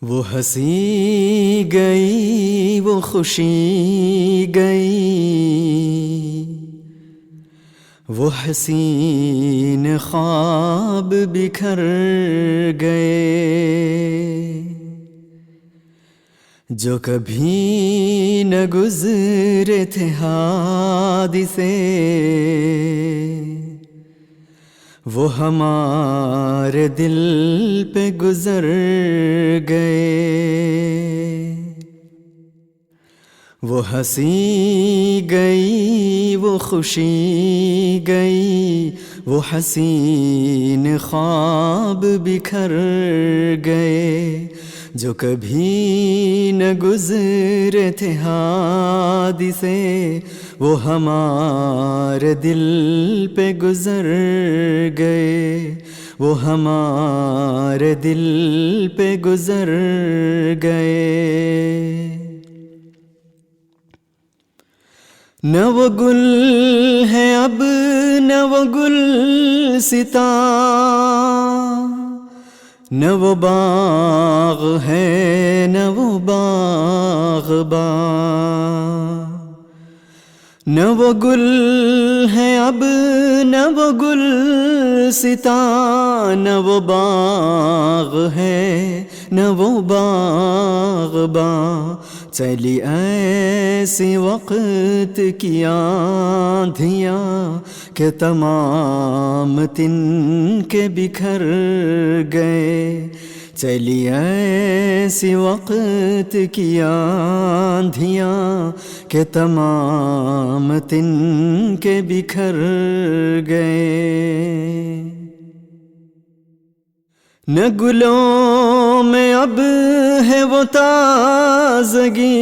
وہ ہنسی گئی وہ خوشی گئی، وہ حسین خواب بکھر گئے، جو کبھی نہ گزرے تھے حادثے، وہ ہمارے دل پہ گزر گئے۔ وہ ہنسی گئی وہ خوشی گئی، وہ حسین خواب بکھر گئے، جو کبھی نہ گزرے تھے حادثے، وہ ہمارے دل پہ گزر گئے، وہ ہمارے دل پہ گزر گئے۔ نہ وہ گل ہے اب نہ وہ گلستاں، نہ وہ باغ ہے نہ وہ باغباں، نہ وہ گل ہے اب نہ وہ گلستاں، نہ وہ باغ ہے نہ وہ باغباں، چلی ایسی وقت کی آندھیاں کہ تمام تن کے بکھر گئے، چلی ایسی وقت کی آندھیاں کہ تمام تن کے بکھر گئے۔ نہ گلوں میں اب ہے وہ تازگی،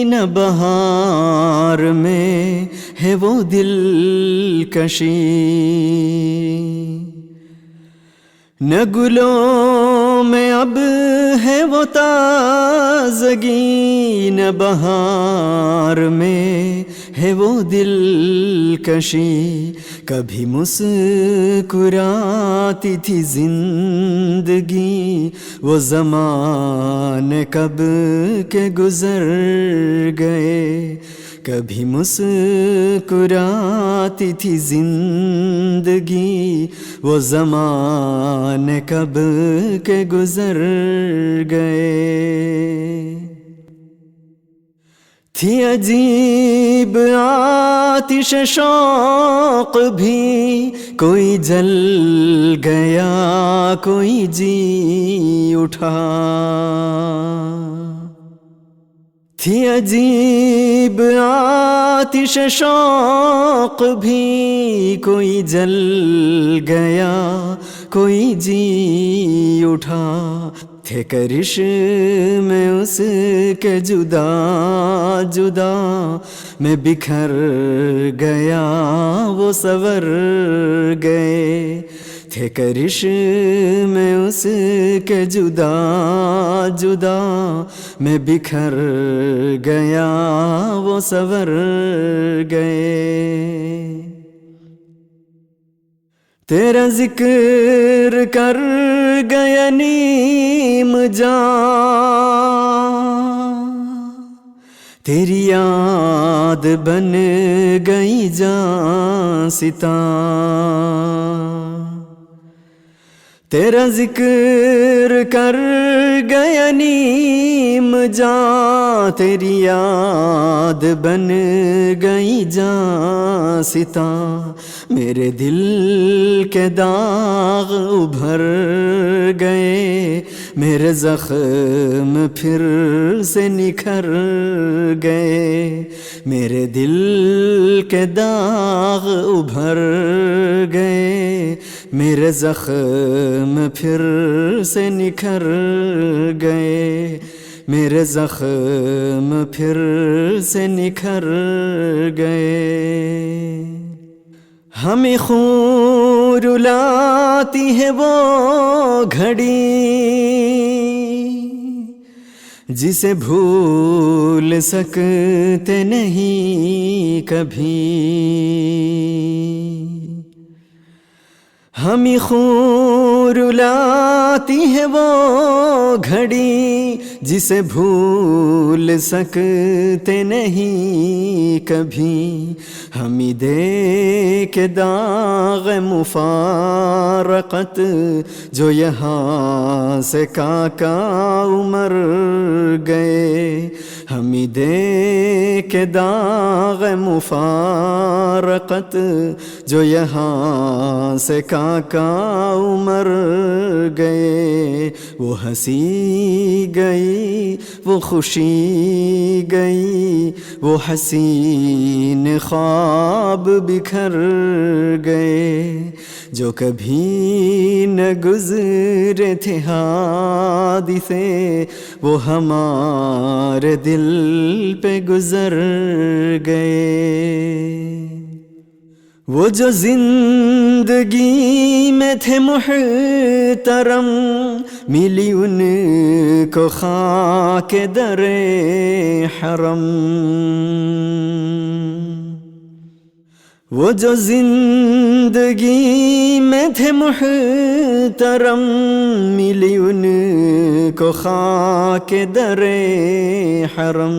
نہ بہار میں ہے وہ دلکشی، نہ گلوں میں اب ہے وہ تازگی، نہ بہار میں ہے وہ دلکشی، کبھی مسکراتی تھی زندگی، وہ زمانے کب کے گزر گئے، کبھی مسکراتی تھی زندگی، وہ زمانے کب کے گزر گئے۔ تھی عجیب آتش شوق بھی، کوئی جل گیا کوئی جی اٹھا، تھی عجیب آتش شوق بھی، کوئی جل گیا کوئی جی اٹھا، تھے کرش میں اس کے جدا جدا، میں بکھر گیا وہ سور گئے، تھے کرش میں اس کے جدا جدا، میں بکھر گیا وہ سور گئے۔ تیرا ذکر کر گیا نیم جان، تیری یاد بن گئی جاں ستاں، تیرا ذکر کر گیا نیم جاں، تیری یاد بن گئی جاں ستاں، میرے دل کے داغ ابھر گئے، میرے زخم پھر سے نکھر گئے، میرے دل کے داغ ابھر گئے، میرے زخم پھر سے نکھر گئے، میرے زخم پھر سے نکھر گئے۔ ہمیں خون رلاتی ہے وہ گھڑی، جسے بھول سکتے نہیں کبھی، ہمیں خون رلاتی ہے وہ گھڑی جسے بھول سکتے نہیں کبھی، ہمیں دیکھ داغ مفارقت جو یہاں سے کاکا عمر گئے، ہمیں دیکھ داغ مفارقت جو یہاں سے کاکا عمر گئے، وہ ہنسی گئی وہ خوشی گئی، وہ حسین خواب بکھر گئے، جو کبھی نہ گزرے تھے حادثے وہ ہمارے دل پہ گزر گئے۔ وہ جو زندگی میں تھے محترم ملی ان کو خاک در حرم، وہ جو زندگی میں تھے محترم ملی ان کو خاک در حرم،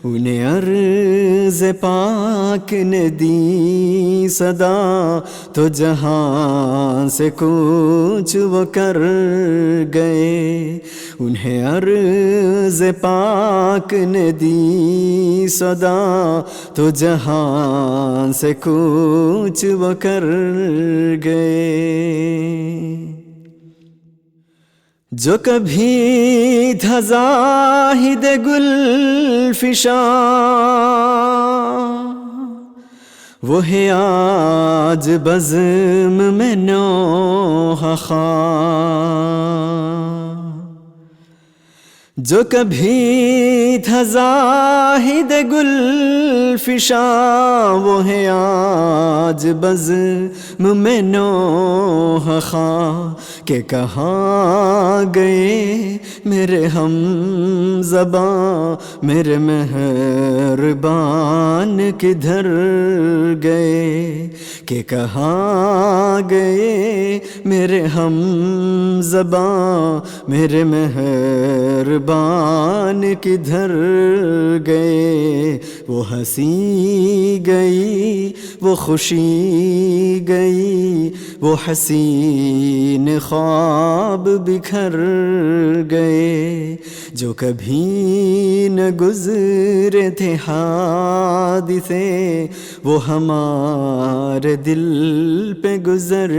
انہیں عرض پاک نے دی صدا تو جہاں سے کوچ وہ کر گئے، انہیں عرض پاک نے دی صدا تو جہاں سے کوچ وہ کر گئے، جو کبھی تھا زاہد گل فشاں وہ ہے آج بزم میں نوحہ خواں، جو کبھی تھا زاہد گل فشاں وہ ہے آج بزم میں نوحہ خواں، کہ کہاں گئے میرے ہم زباں میرے مہربان کدھر گئے، کہ کہاں گئے میرے ہم زباں میرے مہربان کدھر گئے، وہ ہنسی گئی وہ خوشی گئی، وہ حسین خواب بکھر گئے، جو کبھی نہ گزرے تھے حادثے وہ ہمارے دل پہ گزر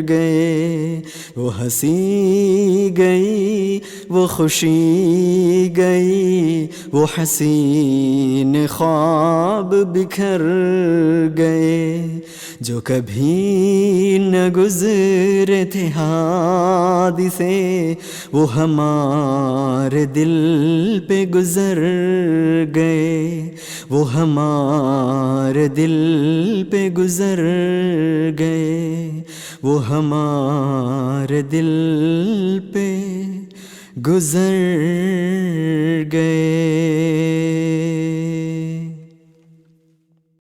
گئے، وہ ہنسی گئی وہ خوشی گئی، وہ حسین خواب بکھر گئے، جو کبھی نہ گزرے تھے حادثے وہ ہمارے دل پہ گزر گئے، وہ ہمارے دل پہ گزر گئے، وہ ہمارے دل پہ گزر گئے۔